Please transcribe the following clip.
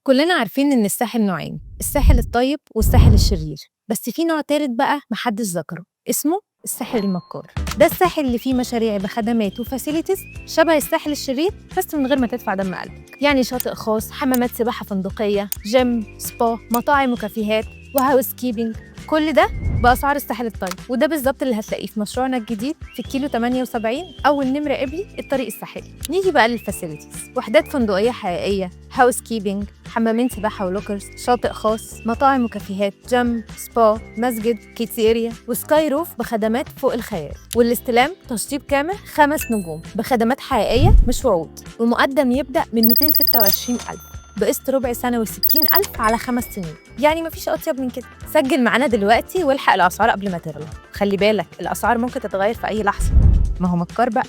كلنا عارفين إن الساحل نوعين، الساحل الطيب والساحل الشرير، بس في نوع تالت بقى محدش ذكره، اسمه الساحل المكار. ده الساحل اللي فيه مشاريع بخدمات وفاسيليتيز شبه الساحل الشرير بس من غير ما تدفع دم قلبك، يعني شاطئ خاص، حمامات سباحة فندقية، جيم، سبا، مطاعم وكافيهات وهاوس كيبنج، كل ده بأسعار الساحل الطيب. وده بالظبط اللي هتلاقيه في مشروعنا الجديد في الكيلو 78 أول نمرة قبلي الطريق الساحلي. نيجي بقى للفاسيليتيز، وحدات فندقية حقيقية، هاوس كيبنج، حمامين سباحة ولوكرز، شاطئ خاص، مطاعم وكافيهات، جيم، سبا، مسجد، كيتسيريا، وسكاي روف بخدمات فوق الخيال. والاستلام تشطيب كامل 5 نجوم بخدمات حقيقية مش وعود، ومقدم يبدأ من 226,000 بقسط ربع سنة و60,000 على 5 سنين، يعني مفيش أطيب من كده. سجل معانا دلوقتي والحق الأسعار قبل ما تغلى، خلي بالك الأسعار ممكن تتغير في أي لحظة، ما هو مكار بقى.